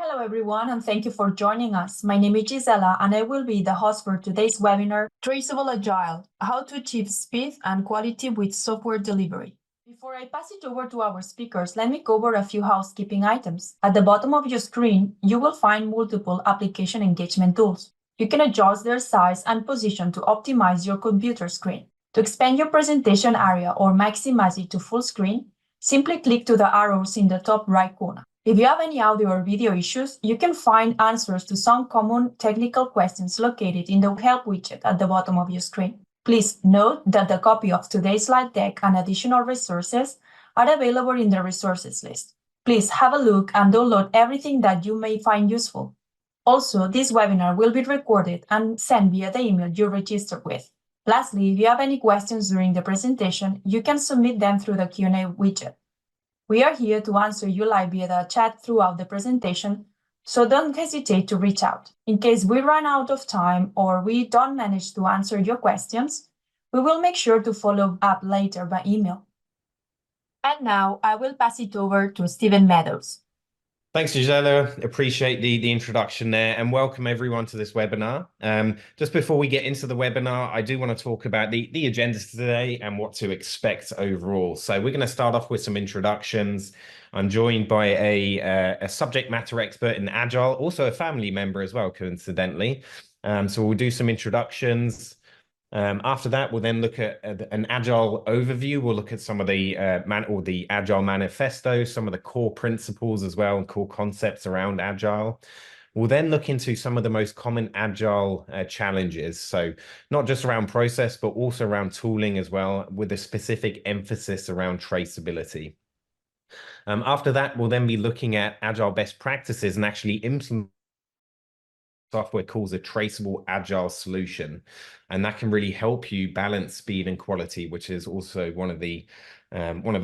Hello everyone, and thank you for joining us. My name is Gisela, and I will be the host for today's webinar, Traceable Agile, How to Achieve Speed and Quality with Software Delivery. Before I pass it over to our speakers, let me cover a few housekeeping items. At the bottom of your screen, you will find multiple application engagement tools. You can adjust their size and position to optimize your computer screen. To expand your presentation area or maximize it to full screen, simply click to the arrows in the top right corner. If you have any audio or video issues, you can find answers to some common technical questions located in the Help widget at the bottom of your screen. Please note that the copy of today's slide deck and additional resources are available in the resources list. Please have a look and download everything that you may find useful. Also, this webinar will be recorded and sent via the email you registered with. Lastly, if you have any questions during the presentation, you can submit them through the Q&A widget. We are here to answer you live via the chat throughout the presentation, so don't hesitate to reach out. In case we run out of time or we don't manage to answer your questions, we will make sure to follow up later by email. And now I will pass it over to Stephen Meadows. Thanks, Gisela. Appreciate the introduction there, and welcome everyone to this webinar. Just before we get into the webinar, I do want to talk about the agenda today and what to expect overall. So we're going to start off with some introductions. I'm joined by a subject matter expert in Agile, also a family member as well, coincidentally. So we'll do some introductions. After that, we'll then look at an Agile overview. We'll look at some of the Agile manifesto, some of the core principles as well, and core concepts around Agile. We'll then look into some of the most common Agile challenges. So not just around process, but also around tooling as well, with a specific emphasis around traceability. After that, we'll then be looking at Agile best practices and actually implement software calls a traceable agile solution, and that can really help you balance speed and quality, which is also one of the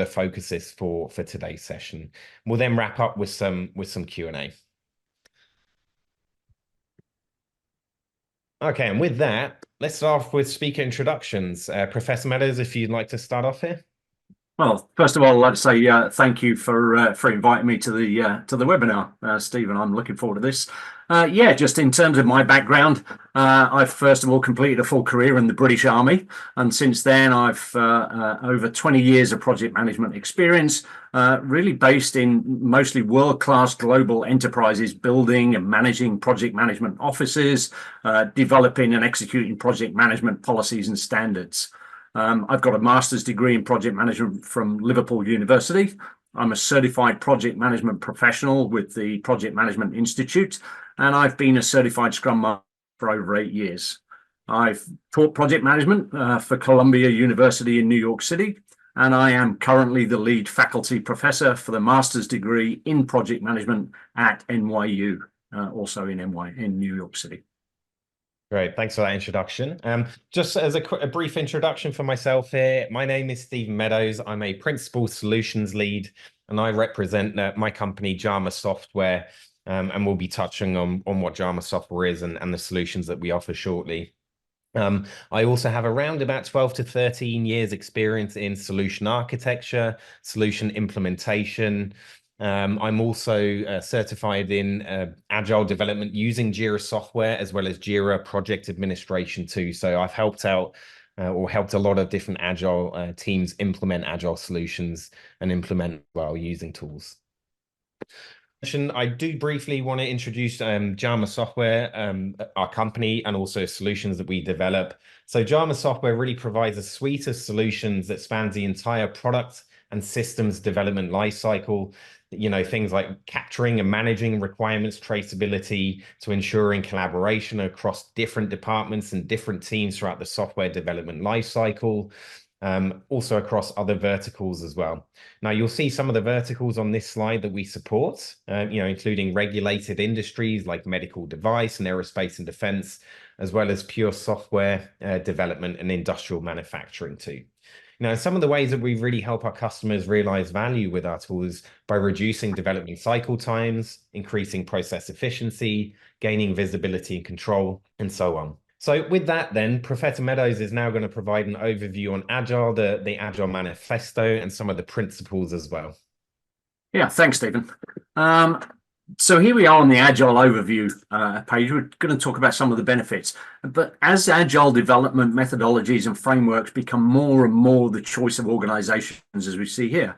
focuses for today's session. We'll then wrap up with some Q&A. Okay, and with that, let's start off with speaker introductions. Professor Meadows, if you'd like to start off here. Well, first of all, I'd like to say thank you for inviting me to the webinar, Stephen. I'm looking forward to this. Just in terms of my background, I've first of all completed a full career in the British Army, and since then I've over 20 years of project management experience, really based in mostly world-class global enterprises, building and managing project management offices, developing and executing project management policies and standards. I've got a master's degree in project management from Liverpool University. I'm a certified project management professional with the Project Management Institute, and I've been a certified Scrum Master for over 8 years. I've taught project management for Columbia University in New York City, and I am currently the lead faculty professor for the master's degree in project management at NYU, also in New York City. Great, thanks for that introduction. Just as a brief introduction for myself here, my name is Stephen Meadows. I'm a Principal Solutions Lead, and I represent my company, Jama Software, and we'll be touching on what Jama Software is and the solutions that we offer shortly. I also have around about 12 to 13 years experience in solution architecture, solution implementation. I'm also certified in Agile development using Jira software, as well as Jira project administration too. So I've helped out or helped a lot of different Agile teams implement Agile solutions and implement while using tools. I do briefly want to introduce Jama Software, our company, and also solutions that we develop. So Jama Software really provides a suite of solutions that spans the entire product and systems development lifecycle. You know, things like capturing and managing requirements traceability to ensuring collaboration across different departments and different teams throughout the software development lifecycle. Also across other verticals as well. Now, you'll see some of the verticals on this slide that we support, including regulated industries like medical device and aerospace and defense, as well as pure software development and industrial manufacturing too. Now, some of the ways that we really help our customers realize value with our tools by reducing development cycle times, increasing process efficiency, gaining visibility and control, and so on. So with that then, Professor Meadows is now going to provide an overview on Agile, the Agile manifesto, and some of the principles as well. Yeah, thanks, Stephen. So here we are on the Agile overview page. We're going to talk about some of the benefits. But as Agile development methodologies and frameworks become more and more the choice of organizations, as we see here,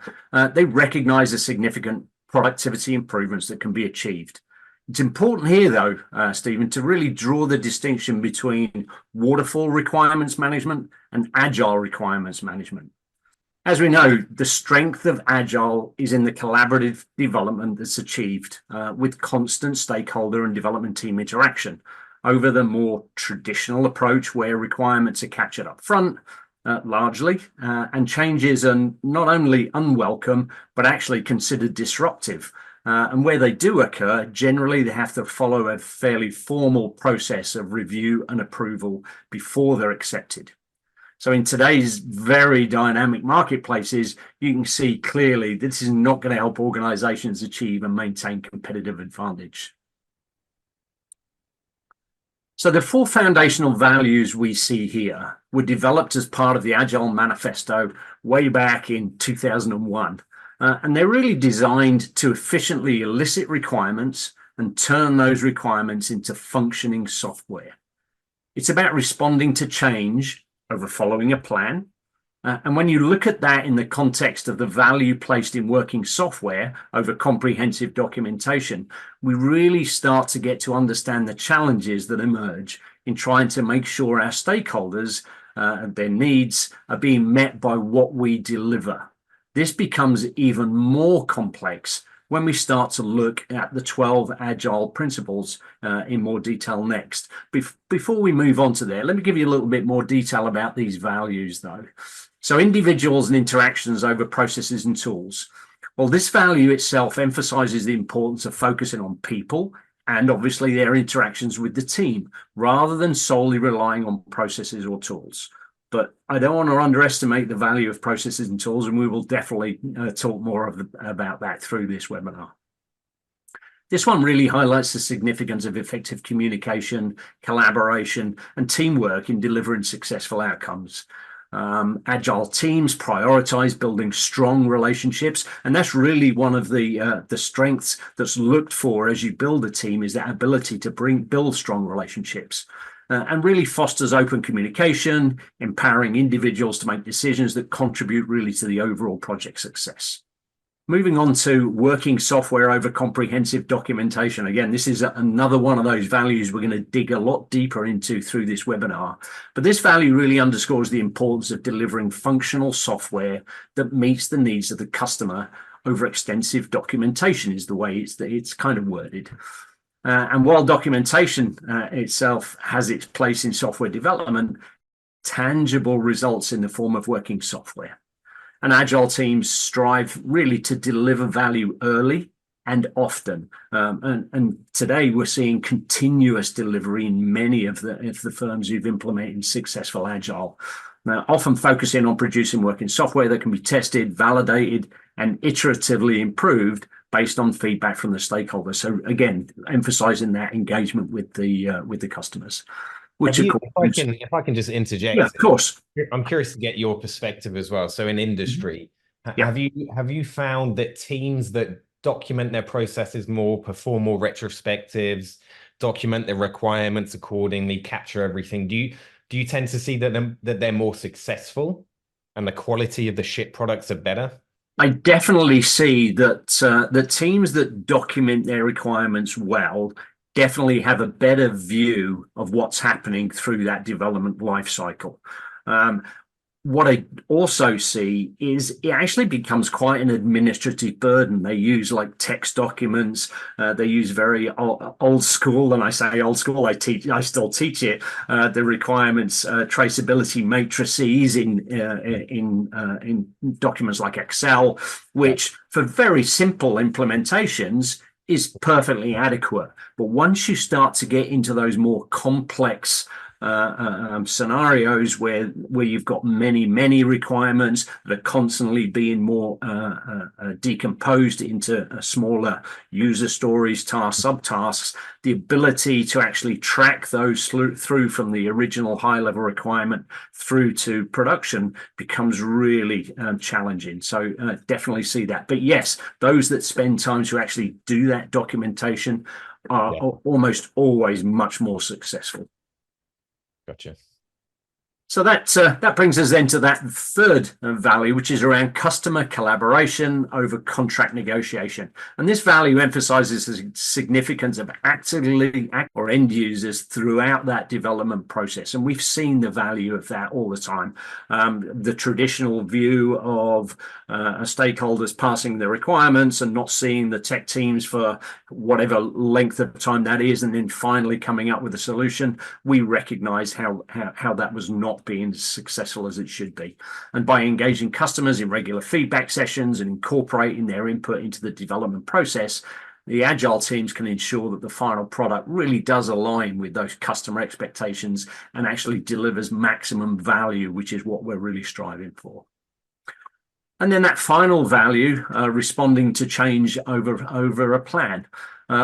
they recognize the significant productivity improvements that can be achieved. It's important here, though, Stephen, to really draw the distinction between waterfall requirements management and Agile requirements management. As we know, the strength of Agile is in the collaborative development that's achieved with constant stakeholder and development team interaction over the more traditional approach where requirements are captured up front, largely, and changes are not only unwelcome, but actually considered disruptive. And where they do occur, generally they have to follow a fairly formal process of review and approval before they're accepted. So in today's very dynamic marketplaces, you can see clearly this is not going to help organizations achieve and maintain competitive advantage. So the 4 foundational values we see here were developed as part of the Agile Manifesto way back in 2001. And they're really designed to efficiently elicit requirements and turn those requirements into functioning software. It's about responding to change over following a plan. And when you look at that in the context of the value placed in working software over comprehensive documentation, we really start to get to understand the challenges that emerge in trying to make sure our stakeholders and their needs are being met by what we deliver. This becomes even more complex when we start to look at the 12 Agile principles in more detail next. Before we move on to there, let me give you a little bit more detail about these values, though. So individuals and interactions over processes and tools. Well, this value itself emphasizes the importance of focusing on people and obviously their interactions with the team, rather than solely relying on processes or tools. But I don't want to underestimate the value of processes and tools, and we will definitely talk more about that through this webinar. This one really highlights the significance of effective communication, collaboration, and teamwork in delivering successful outcomes. Agile teams prioritize building strong relationships, and that's really one of the strengths that's looked for as you build a team, is that ability to build strong relationships. And really fosters open communication, empowering individuals to make decisions that contribute really to the overall project success. Moving on to working software over comprehensive documentation. Again, this is another one of those values we're going to dig a lot deeper into through this webinar. But this value really underscores the importance of delivering functional software that meets the needs of the customer over extensive documentation, is the way it's kind of worded. And while documentation itself has its place in software development, tangible results in the form of working software. And Agile teams strive really to deliver value early and often. And today we're seeing continuous delivery in many of the firms who've implemented successful Agile. Now, often focusing on producing working software that can be tested, validated, and iteratively improved based on feedback from the stakeholders. So again, emphasizing that engagement with the customers. Which if I can just interject, yeah, of course. I'm curious to get your perspective as well. So in industry, have you found that teams that document their processes more, perform more retrospectives, document their requirements accordingly, capture everything? Do you tend to see that they're more successful and the quality of the ship products are better? I definitely see that the teams that document their requirements well definitely have a better view of what's happening through that development life cycle. What I also see is it actually becomes quite an administrative burden. They use like text documents. They use very old school, and I say old school, I still teach it. The requirements traceability matrices in documents like Excel, which for very simple implementations is perfectly adequate. But once you start to get into those more complex scenarios where you've got many requirements that are constantly being more decomposed into smaller user stories, tasks, subtasks, the ability to actually track those through from the original high-level requirement through to production becomes really challenging. So definitely see that. But yes, those that spend time to actually do that documentation are almost always much more successful. Gotcha. So that brings us then to that third value, which is around customer collaboration over contract negotiation. And this value emphasizes the significance of actively or end users throughout that development process. And we've seen the value of that all the time. The traditional view of stakeholders passing the requirements and not seeing the tech teams for whatever length of time that is, and then finally coming up with a solution, we recognize how that was not being as successful as it should be. And by engaging customers in regular feedback sessions and incorporating their input into the development process, the Agile teams can ensure that the final product really does align with those customer expectations and actually delivers maximum value, which is what we're really striving for. And then that final value, responding to change over a plan.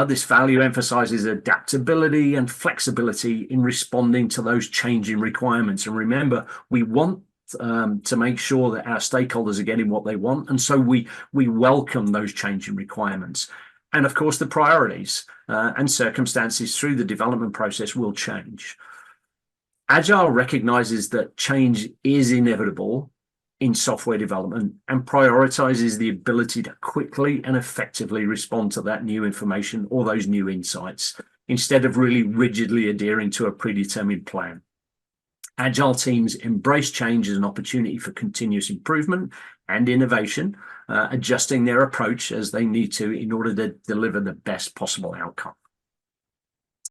This value emphasizes adaptability and flexibility in responding to those changing requirements. And remember, we want to make sure that our stakeholders are getting what they want. And so we welcome those changing requirements. And of course, the priorities and circumstances through the development process will change. Agile recognizes that change is inevitable in software development and prioritizes the ability to quickly and effectively respond to that new information or those new insights, instead of really rigidly adhering to a predetermined plan. Agile teams embrace change as an opportunity for continuous improvement and innovation, adjusting their approach as they need to in order to deliver the best possible outcome.